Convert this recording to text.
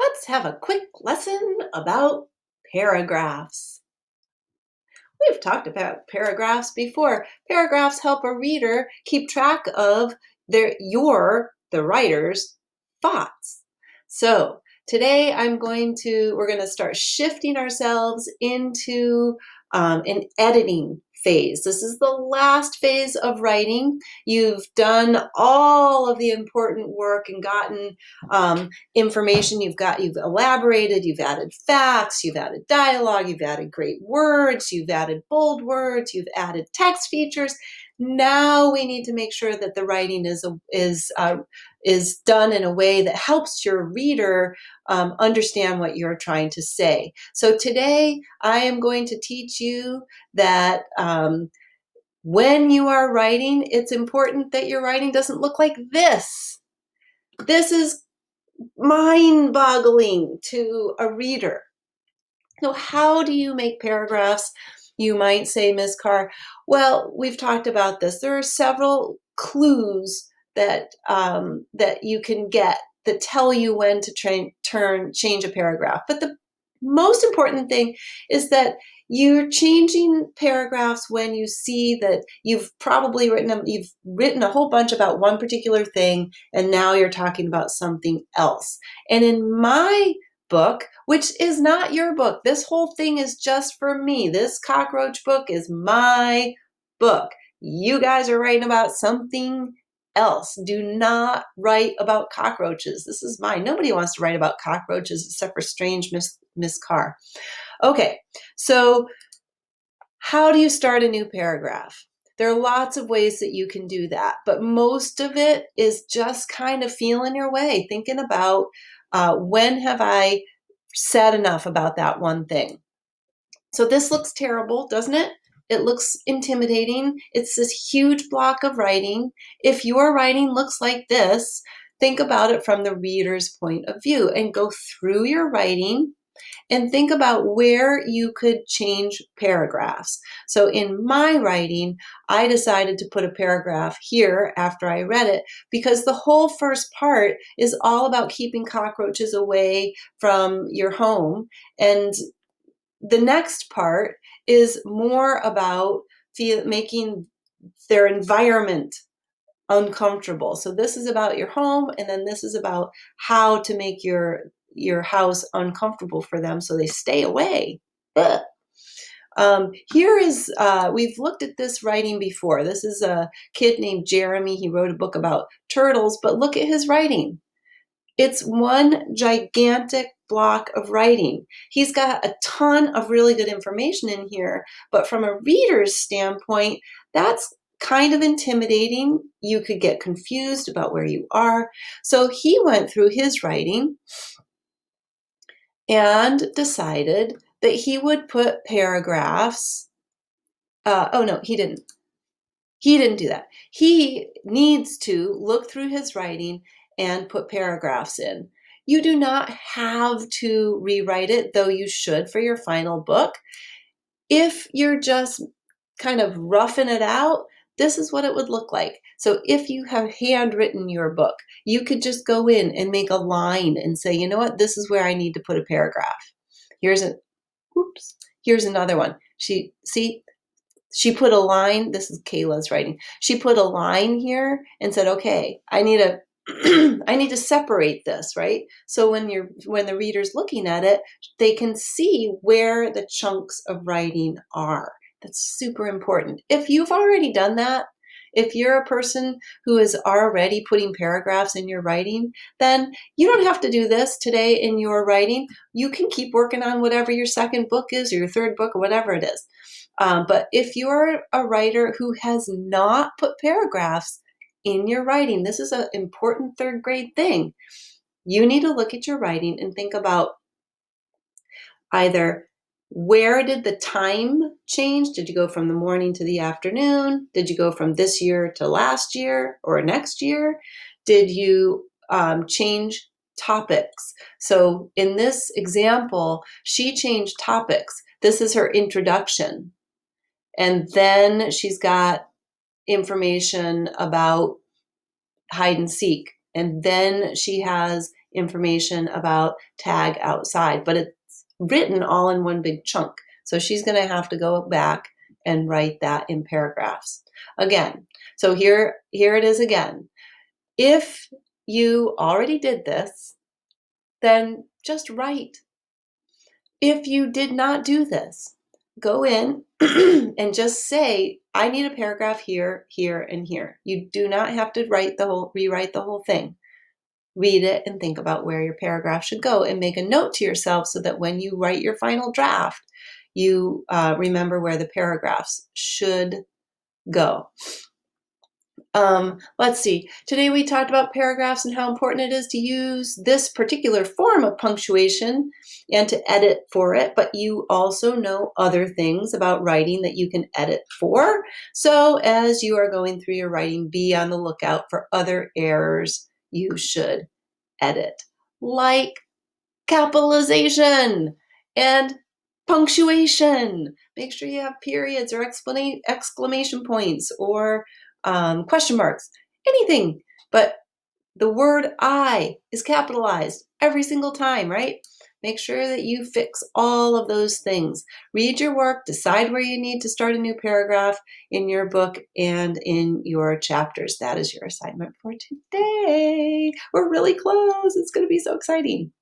Let's have a quick lesson about paragraphs. We've talked about paragraphs before. Paragraphs help a reader keep track of the writer's thoughts. So today we're going to start shifting ourselves into an editing phase. This is the last phase of writing. You've done all of the important work and gotten information. You've elaborated, you've added facts, you've added dialogue, you've added great words, you've added bold words, you've added text features. Now we need to make sure that the writing is done in a way that helps your reader understand what you're trying to say. So today I am going to teach you that when you are writing, it's important that your writing doesn't look like this. This is mind-boggling to a reader. So how do you make paragraphs? You might say, Ms. Carr, well, we've talked about this. There are several clues that you can get that tell you when to change a paragraph. But the most important thing is that you're changing paragraphs when you see that you've written a whole bunch about one particular thing, and now you're talking about something else. And in my book, which is not your book, this whole thing is just for me. This cockroach book is my book. You guys are writing about something else. Do not write about cockroaches. This is mine. Nobody wants to write about cockroaches except for strange Miss Carr. Okay, so how do you start a new paragraph? There are lots of ways that you can do that, but most of it is just kind of feeling your way, thinking about when have I said enough about that one thing. So this looks terrible, doesn't it? It looks intimidating. It's this huge block of writing. If your writing looks like this, think about it from the reader's point of view and go through your writing and think about where you could change paragraphs. So in my writing, I decided to put a paragraph here after I read it because the whole first part is all about keeping cockroaches away from your home. And the next part is more about making their environment uncomfortable. So this is about your home, and then this is about how to make your house uncomfortable for them so they stay away. We've looked at this writing before. This is a kid named Jeremy. He wrote a book about turtles, but look at his writing. It's one gigantic block of writing. He's got a ton of really good information in here, but from a reader's standpoint, that's kind of intimidating. You could get confused about where you are. So he went through his writing and decided that he would put paragraphs. Oh no, he didn't. He didn't do that. He needs to look through his writing and put paragraphs in. You do not have to rewrite it, though you should for your final book. If you're just kind of roughing it out, this is what it would look like. So if you have handwritten your book, you could just go in and make a line and say, you know what, this is where I need to put a paragraph. Here's another one. She put a line. This is Kayla's writing. She put a line here and said, okay, I need to separate this, right? So when the reader's looking at it, they can see where the chunks of writing are. That's super important. If you've already done that, if you're a person who is already putting paragraphs in your writing, then you don't have to do this today in your writing. You can keep working on whatever your second book is or your third book or whatever it is. But if you're a writer who has not put paragraphs in your writing, this is an important third grade thing. You need to look at your writing and think about either where did the time change? Did you go from the morning to the afternoon? Did you go from this year to last year or next year? Did you change topics? So in this example, she changed topics. This is her introduction. And then she's got information about hide and seek. And then she has information about tag outside, but it's written all in one big chunk. So she's going to have to go back and write that in paragraphs. Again, so here it is again. If you already did this, then just write. If you did not do this, go in and just say, I need a paragraph here, here, and here. You do not have to rewrite the whole thing. Read it and think about where your paragraph should go and make a note to yourself so that when you write your final draft, you remember where the paragraphs should go. Let's see. Today we talked about paragraphs and how important it is to use this particular form of punctuation and to edit for it, but you also know other things about writing that you can edit for. So as you are going through your writing, be on the lookout for other errors you should edit, like capitalization and punctuation. Make sure you have periods or exclamation points or question marks, anything. But the word I is capitalized every single time, right? Make sure that you fix all of those things. Read your work, decide where you need to start a new paragraph in your book and in your chapters. That is your assignment for today. We're really close. It's going to be so exciting.